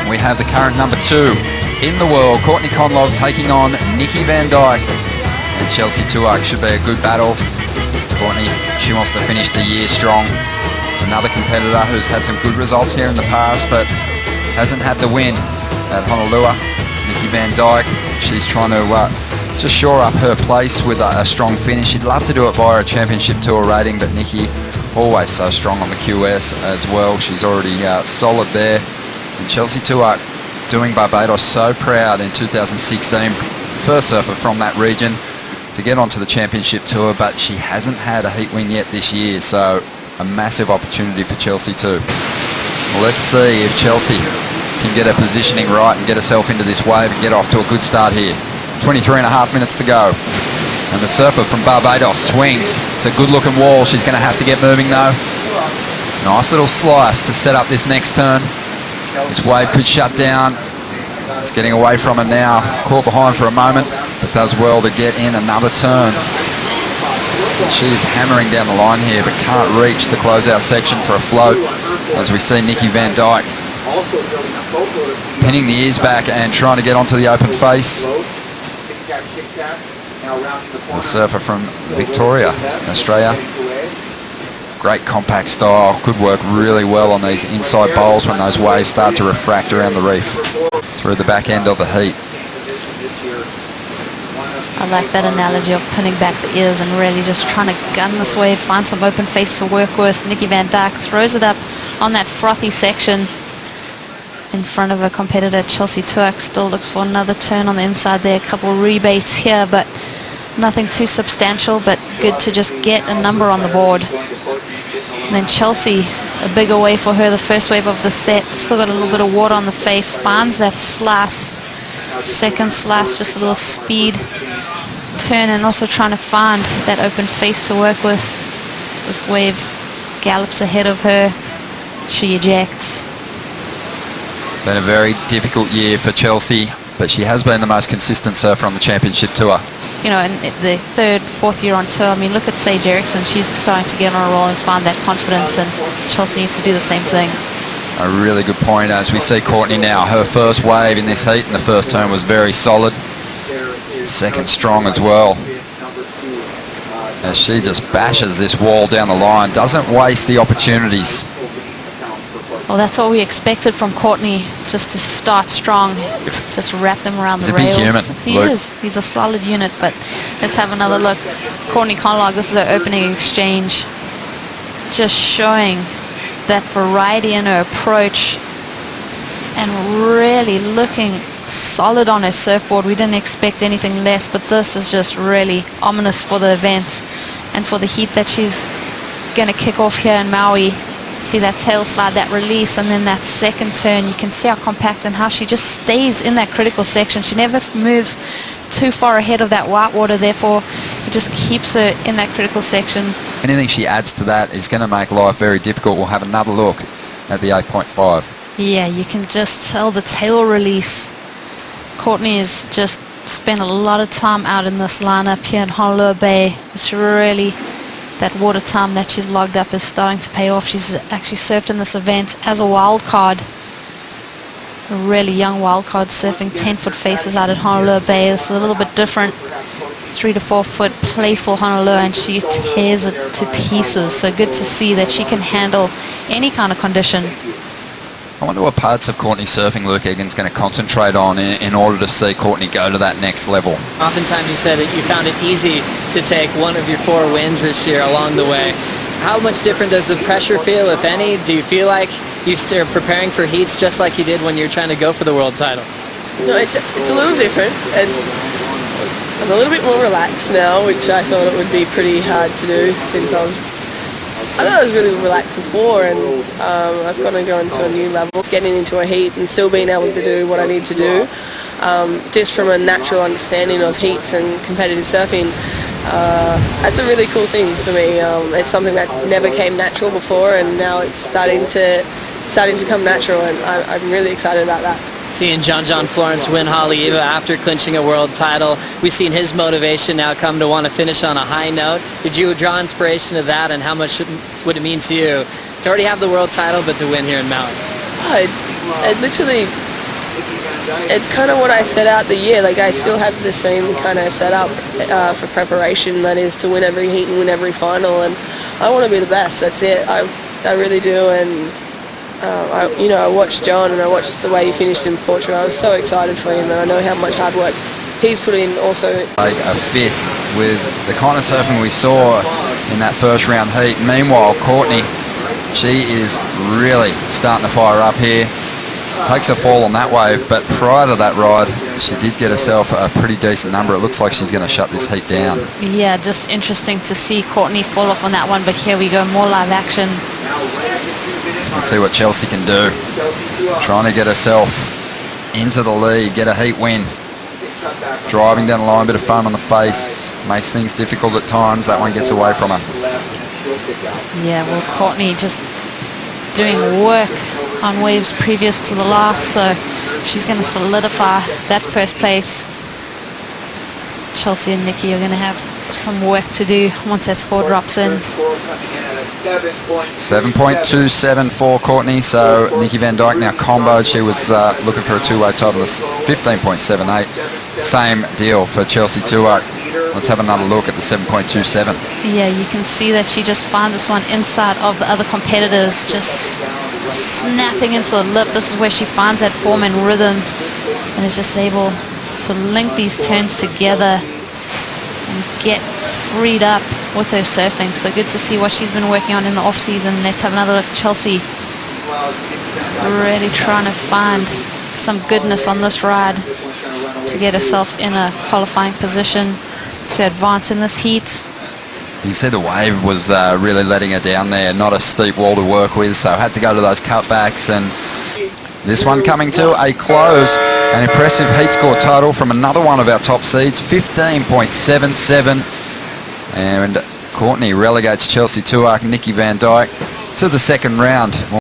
We have the current number 2 in the world, Courtney Conlogue, taking on Nikki Van Dijk. And Chelsea Tuach should be a good battle. Courtney, she wants to finish the year strong. Another competitor who's had some good results here in the past, but hasn't had the win at Honolulu. Nikki Van Dijk, she's trying to just shore up her place with a strong finish. She'd love to do it via a championship tour rating, but Nikki always so strong on the QS as well. She's already solid there. And Chelsea Tuach doing Barbados so proud in 2016. First surfer from that region to get onto the championship tour, but she hasn't had a heat win yet this year, so a massive opportunity for Chelsea too. Well, let's see if Chelsea can get her positioning right and get herself into this wave and get off to a good start here. 23.5 minutes to go. And the surfer from Barbados swings. It's a good looking wall. She's going to have to get moving though. Nice little slice to set up this next turn. This wave could shut down. It's getting away from her now. Caught behind for a moment, but does well to get in another turn. She is hammering down the line here, but can't reach the closeout section for a float, as we see Nikki Van Dijk pinning the ears back and trying to get onto the open face. The surfer from Victoria, Australia. Great compact style, could work really well on these inside bowls when those waves start to refract around the reef through the back end of the heat. I like that analogy of pinning back the ears and really just trying to gun this wave, find some open face to work with. Nikki Van Dijk throws it up on that frothy section in front of her competitor. Chelsea Tuach still looks for another turn on the inside there. A couple rebates here, but nothing too substantial, but good to just get a number on the board. And then Chelsea, a bigger wave for her, the first wave of the set. Still got a little bit of water on the face, finds that slice. Second slice, just a little speed turn, and also trying to find that open face to work with. This wave gallops ahead of her. She ejects. Been a very difficult year for Chelsea, but she has been the most consistent surfer on the championship tour. You know, in the third, fourth year on tour, I mean, look at Sage Eriksson. She's starting to get on a roll and find that confidence, and Chelsea needs to do the same thing. A really good point as we see Courtney now. Her first wave in this heat in the first turn was very solid. Second strong as well. As she just bashes this wall down the line, doesn't waste the opportunities. Well, that's all we expected from Courtney, just to start strong, just wrap them around the rails. He's a big human. He is. He's a solid unit, but let's have another look. Courtney Conlogue, this is her opening exchange, just showing that variety in her approach and really looking solid on her surfboard. We didn't expect anything less, but this is just really ominous for the event and for the heat that she's going to kick off here in Maui. See that tail slide, that release, and then that second turn. You can see how compact and how she just stays in that critical section. She never moves too far ahead of that white water, therefore it just keeps her in that critical section. Anything she adds to that is going to make life very difficult. We'll have another look at the 8.5. Yeah, you can just tell the tail release. Courtney has just spent a lot of time out in this lineup here in Honolulu Bay. It's really, that water time that she's logged up is starting to pay off. She's actually surfed in this event as a wild card. A really young wild card surfing 10-foot faces out at Honolulu Bay. This is a little bit different. 3 to 4 foot playful Honolulu, and she tears it to pieces. So good to see that she can handle any kind of condition. I wonder what parts of Courtney's surfing Luke Egan's going to concentrate on in order to see Courtney go to that next level. Oftentimes you said that you found it easy to take one of your 4 wins this year along the way. How much different does the pressure feel, if any? Do you feel like you're preparing for heats just like you did when you were trying to go for the world title? No, it's a little different. I'm a little bit more relaxed now, which I thought it would be pretty hard to do since I thought I was really relaxed before, and I've got to go into a new level, getting into a heat and still being able to do what I need to do, just from a natural understanding of heats and competitive surfing. That's a really cool thing for me. It's something that never came natural before, and now it's starting to come natural, and I'm really excited about that. Seeing John Florence win Haleiwa after clinching a world title, we've seen his motivation now come to want to finish on a high note. Did you draw inspiration to that, and how much would it mean to you to already have the world title but to win here in Maui? It literally it's kind of what I set out the year. Like, I still have the same kind of setup for preparation, that is to win every heat and win every final, and I want to be the best. That's it. I really do. And I watched John, and I watched the way he finished in Portugal. I was so excited for him, and I know how much hard work he's put in also. Like a fit with the kind of surfing we saw in that first round heat. Meanwhile, Courtney, she is really starting to fire up here. Takes a fall on that wave, but prior to that ride, she did get herself a pretty decent number. It looks like she's going to shut this heat down. Yeah, just interesting to see Courtney fall off on that one, but here we go, more live action. Let's see what Chelsea can do. Trying to get herself into the lead, get a heat win. Driving down the line, a bit of foam on the face, makes things difficult at times. That one gets away from her. Yeah, well, Courtney just doing work on waves previous to the last, so she's going to solidify that first place. Chelsea and Nikki are going to have some work to do once that score drops in. 7.27 for Courtney, so Nikki Van Dijk now comboed. She was looking for a two-way total of 15.78. Same deal for Chelsea Tuach. Let's have another look at the 7.27. Yeah, you can see that she just finds this one inside of the other competitors, just snapping into the lip. This is where she finds that form and rhythm and is just able to link these turns together and get freed up with her surfing. So good to see what she's been working on in the off season. Let's have another look at Chelsea, really trying to find some goodness on this ride to get herself in a qualifying position to advance in this heat. You see the wave was really letting her down there. Not a steep wall to work with, so had to go to those cutbacks. And this one coming to a close. An impressive heat score total from another one of our top seeds, 15.77. And Courtney relegates Chelsea Tuach, Nikki Van Dijk to the second round.